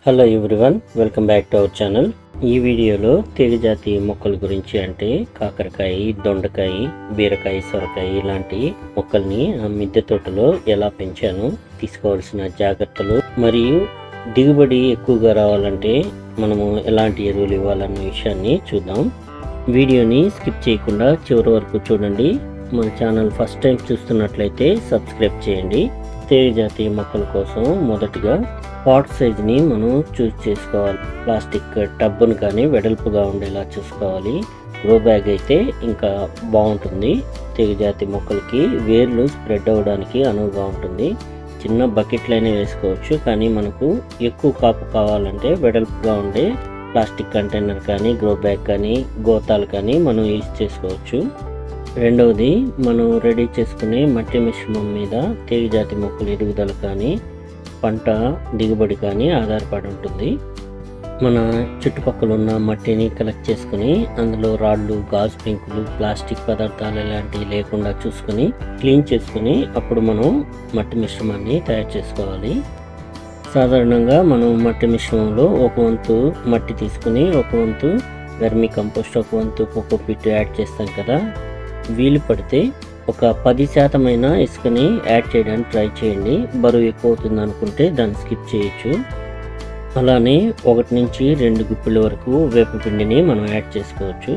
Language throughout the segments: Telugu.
Hello everyone, welcome back to our channel. ఈ వీడియోలో తీగజాతి మొక్కల గురించి అంటే కాకరకాయ, దొండకాయ, బీరకాయ, సొరకాయ ఇలాంటి మొక్కల్ని మిద్దె తోటలో ఎలా పెంచాను, తీసుకోవాల్సిన జాగ్రత్తలు మరియు దిగుబడి ఎక్కువగా రావాలంటే మనము ఎలాంటి ఎరువులు ఇవ్వాలన్న విషయాన్ని చూద్దాం. వీడియోని స్కిప్ చేయకుండా చివరి వరకు చూడండి. మన ఛానల్ ఫస్ట్ టైం చూస్తున్నట్లయితే సబ్స్క్రైబ్ చేయండి. తీగజాతి మొక్కల కోసం మొదటగా పాట్ సైజుని మనం చూస్ చేసుకోవాలి. ప్లాస్టిక్ టబ్బును కానీ వెడల్పుగా ఉండేలా చూసుకోవాలి. గ్రో బ్యాగ్ అయితే ఇంకా బాగుంటుంది. తీగజాతి మొక్కలకి వేర్లు స్ప్రెడ్ అవ్వడానికి అనువుగా ఉంటుంది. చిన్న బకెట్లైనా వేసుకోవచ్చు, కానీ మనకు ఎక్కువ కాపు కావాలంటే వెడల్పుగా ఉండే ప్లాస్టిక్ కంటైనర్ కానీ గ్రో బ్యాగ్ కానీ గోతాలు కానీ మనం యూజ్ చేసుకోవచ్చు. రెండవది, మనం రెడీ చేసుకునే మట్టి మిశ్రమం మీద తీగజాతి మొక్కల ఎదుగుదల కానీ పంట దిగుబడి కానీ ఆధారపడి ఉంటుంది. మన చుట్టుపక్కల ఉన్న మట్టిని కలెక్ట్ చేసుకుని అందులో రాళ్ళు, గాజు పెంకులు, ప్లాస్టిక్ పదార్థాలు ఇలాంటివి లేకుండా చూసుకుని క్లీన్ చేసుకుని అప్పుడు మనం మట్టి మిశ్రమాన్ని తయారు చేసుకోవాలి. సాధారణంగా మనం మట్టి మిశ్రమంలో ఒక వంతు మట్టి తీసుకుని ఒక వంతు వెర్మి కంపోస్ట్, ఒక వంతు కోకోపీట్ యాడ్ చేస్తాం కదా. వీలు పడితే ఒక 10% ఇసుకని యాడ్ చేయడానికి ట్రై చేయండి. బరువు ఎక్కువ అవుతుంది అనుకుంటే దాన్ని స్కిప్ చేయొచ్చు. అలానే 1 నుంచి 2 గుప్పిల వరకు వేపపిండిని మనం యాడ్ చేసుకోవచ్చు.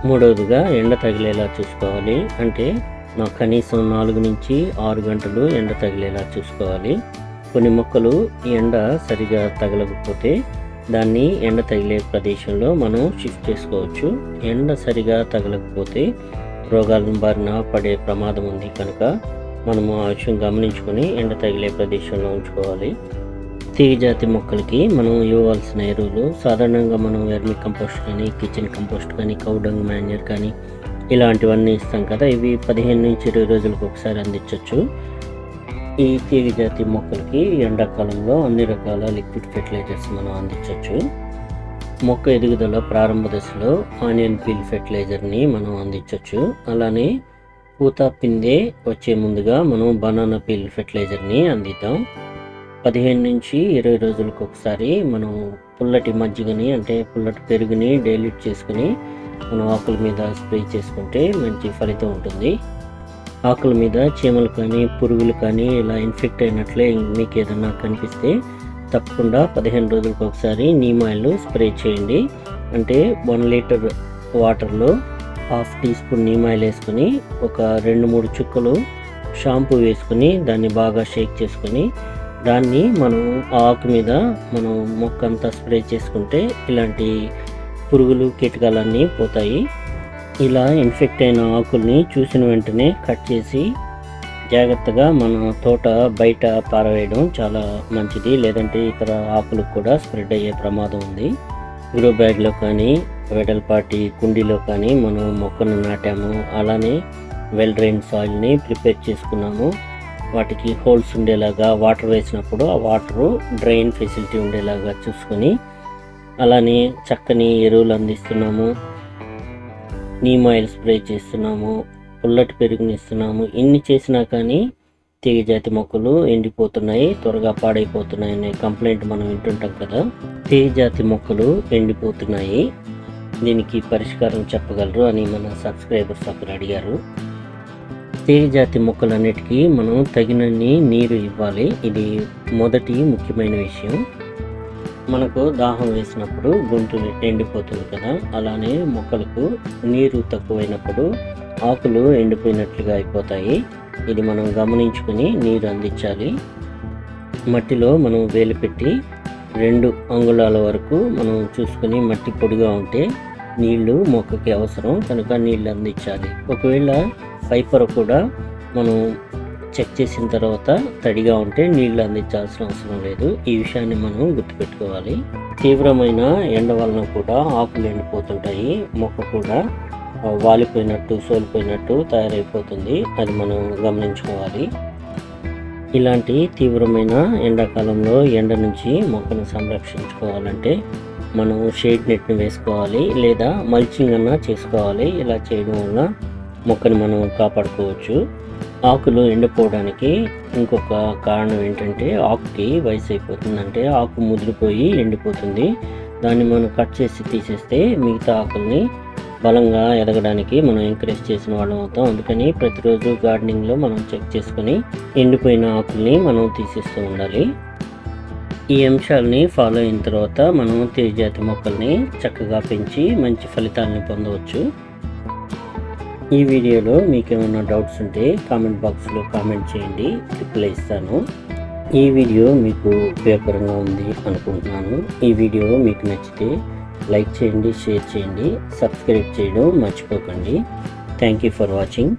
మూడవదిగా ఎండ తగిలేలా చూసుకోవాలి. అంటే నాకు కనీసం 4 నుంచి 6 గంటలు ఎండ తగిలేలా చూసుకోవాలి. కొన్ని మొక్కలు ఎండ సరిగా తగలకపోతే దాన్ని ఎండ తగిలే ప్రదేశంలో మనం షిఫ్ట్ చేసుకోవచ్చు. ఎండ సరిగా తగలకపోతే రోగాలను బారిన పడే ప్రమాదం ఉంది కనుక మనము ఆ విషయం గమనించుకొని ఎండ తగిలే ప్రదేశంలో ఉంచుకోవాలి. తీగజాతి మొక్కలకి మనం ఇవ్వవలసిన ఎరువులు సాధారణంగా మనం వెర్మి కంపోస్ట్ కానీ, కిచెన్ కంపోస్ట్ కానీ, కౌడంగ్ మాన్యూర్ కానీ ఇలాంటివన్నీ ఇస్తాం కదా. ఇవి 15 నుంచి 20 రోజులకు ఒకసారి అందించవచ్చు. ఈ తీగజాతి మొక్కలకి ఎండాకాలంలో అన్ని రకాల లిక్విడ్ ఫెర్టిలైజర్స్ మనం అందించవచ్చు. మొక్క ఎదుగుదల ప్రారంభ దశలో ఆనియన్ పీల్ ఫెర్టిలైజర్ని మనం అందించవచ్చు. అలానే పూత పిందే వచ్చే ముందుగా మనం బనానా పీల్ ఫెర్టిలైజర్ని అందిద్దాం. 15 నుంచి 20 రోజులకు ఒకసారి మనం పుల్లటి మజ్జిగని అంటే పుల్లటి పెరుగుని డైల్యూట్ చేసుకుని మనం ఆకుల మీద స్ప్రే చేసుకుంటే మంచి ఫలితం ఉంటుంది. ఆకుల మీద చీమలు కానీ పురుగులు కానీ ఇలా ఇన్ఫెక్ట్ అయినట్లే మీకు ఏదన్నా కనిపిస్తే తప్పకుండా 15 రోజులకు ఒకసారి నీమ్ ఆయిల్ స్ప్రే చేయండి. అంటే 1 లీటర్ వాటర్లో 1/2 టీ స్పూన్ నీమ్ ఆయిల్ వేసుకొని ఒక 2-3 చుక్కలు షాంపూ వేసుకొని దాన్ని బాగా షేక్ చేసుకొని దాన్ని మనం ఆకు మీద మనం మొక్క అంతా స్ప్రే చేసుకుంటే ఇలాంటి పురుగులు కీటకాలన్నీ పోతాయి. ఇలా ఇన్ఫెక్ట్ అయిన ఆకుల్ని చూసిన వెంటనే కట్ చేసి జాగ్రత్తగా మన తోట బయట పారవేయడం చాలా మంచిది. లేదంటే ఇతర ఆకులకు కూడా స్ప్రెడ్ అయ్యే ప్రమాదం ఉంది. గ్రో బ్యాగ్లో కానీ వెడల్పాటి కుండీలో కానీ మనం మొక్కను నాటాము. అలానే వెల్ డ్రైన్ సాయిల్ని ప్రిపేర్ చేసుకున్నాము. వాటికి హోల్స్ ఉండేలాగా వాటర్ వేసినప్పుడు ఆ వాటరు డ్రైన్ ఫెసిలిటీ ఉండేలాగా చూసుకొని అలానే చక్కని ఎరువులు అందిస్తున్నాము. నీమ్ ఆయిల్ స్ప్రే చేస్తున్నాము. పుల్లటి పెరుగుని ఇస్తున్నాము. ఇన్ని చేసినా కానీ తీగజాతి మొక్కలు ఎండిపోతున్నాయి, త్వరగా పాడైపోతున్నాయి అనే కంప్లైంట్ మనం వింటుంటాం కదా. తీగజాతి మొక్కలు ఎండిపోతున్నాయి, దీనికి పరిష్కారం చెప్పగలరు అని మన సబ్స్క్రైబర్స్ ఒకరు అడిగారు. తీగజాతి మొక్కలన్నిటికీ మనం తగినన్ని నీరు ఇవ్వాలి. ఇది మొదటి ముఖ్యమైన విషయం. మనకు దాహం వేసినప్పుడు గొంతు ఎండిపోతుంది కదా, అలానే మొక్కలకు నీరు తక్కువైనప్పుడు ఆకులు ఎండిపోయినట్లుగా అయిపోతాయి. ఇది మనం గమనించుకొని నీరు అందించాలి. మట్టిలో మనం వేలు పెట్టి 2 అంగుళాల వరకు మనం చూసుకొని మట్టి పొడిగా ఉంటే నీళ్లు మొక్కకి అవసరం కనుక నీళ్ళు అందించాలి. ఒకవేళ పైపొర కూడా మనం చెక్ చేసిన తర్వాత తడిగా ఉంటే నీళ్లు అందించాల్సిన అవసరం లేదు. ఈ విషయాన్ని మనం గుర్తుపెట్టుకోవాలి. తీవ్రమైన ఎండ వలన కూడా ఆకులు ఎండిపోతుంటాయి. మొక్క కూడా వాలిపోయినట్టు సోలిపోయినట్టు తయారైపోతుంది. అది మనం గమనించుకోవాలి. ఇలాంటి తీవ్రమైన ఎండాకాలంలో ఎండ నుంచి మొక్కను సంరక్షించుకోవాలంటే మనం షేడ్ నెట్ని వేసుకోవాలి లేదా మల్చింగ్ అన్నా చేసుకోవాలి. ఇలా చేయడం వల్ల మొక్కని మనం కాపాడుకోవచ్చు. ఆకులు ఎండిపోవడానికి ఇంకొక కారణం ఏంటంటే ఆకుకి వయసు అయిపోతుంది, అంటే ఆకు ముదిరిపోయి ఎండిపోతుంది. దాన్ని మనం కట్ చేసి తీసేస్తే మిగతా ఆకుల్ని బలంగా ఎదగడానికి మనం ఎంకరేజ్ చేసిన వాళ్ళం అవుతాం. అందుకని ప్రతిరోజు గార్డెనింగ్లో మనం చెక్ చేసుకొని ఎండిపోయిన ఆకుల్ని మనం తీసేస్తూ ఉండాలి. ఈ అంశాలని ఫాలో అయిన తర్వాత మనం తీగజాతి మొక్కల్ని చక్కగా పెంచి మంచి ఫలితాలను పొందవచ్చు. ఈ వీడియోలో మీకు ఏమైనా డౌట్స్ ఉంటే కామెంట్ బాక్స్లో కామెంట్ చేయండి, రిప్లై ఇస్తాను. ఈ వీడియో మీకు ఉపయోగకరంగా ఉంది అనుకుంటున్నాను. ఈ వీడియో మీకు నచ్చితే లైక్ చేయండి, షేర్ చేయండి, సబ్స్క్రైబ్ చేయడం మర్చిపోకండి. Thank you for watching.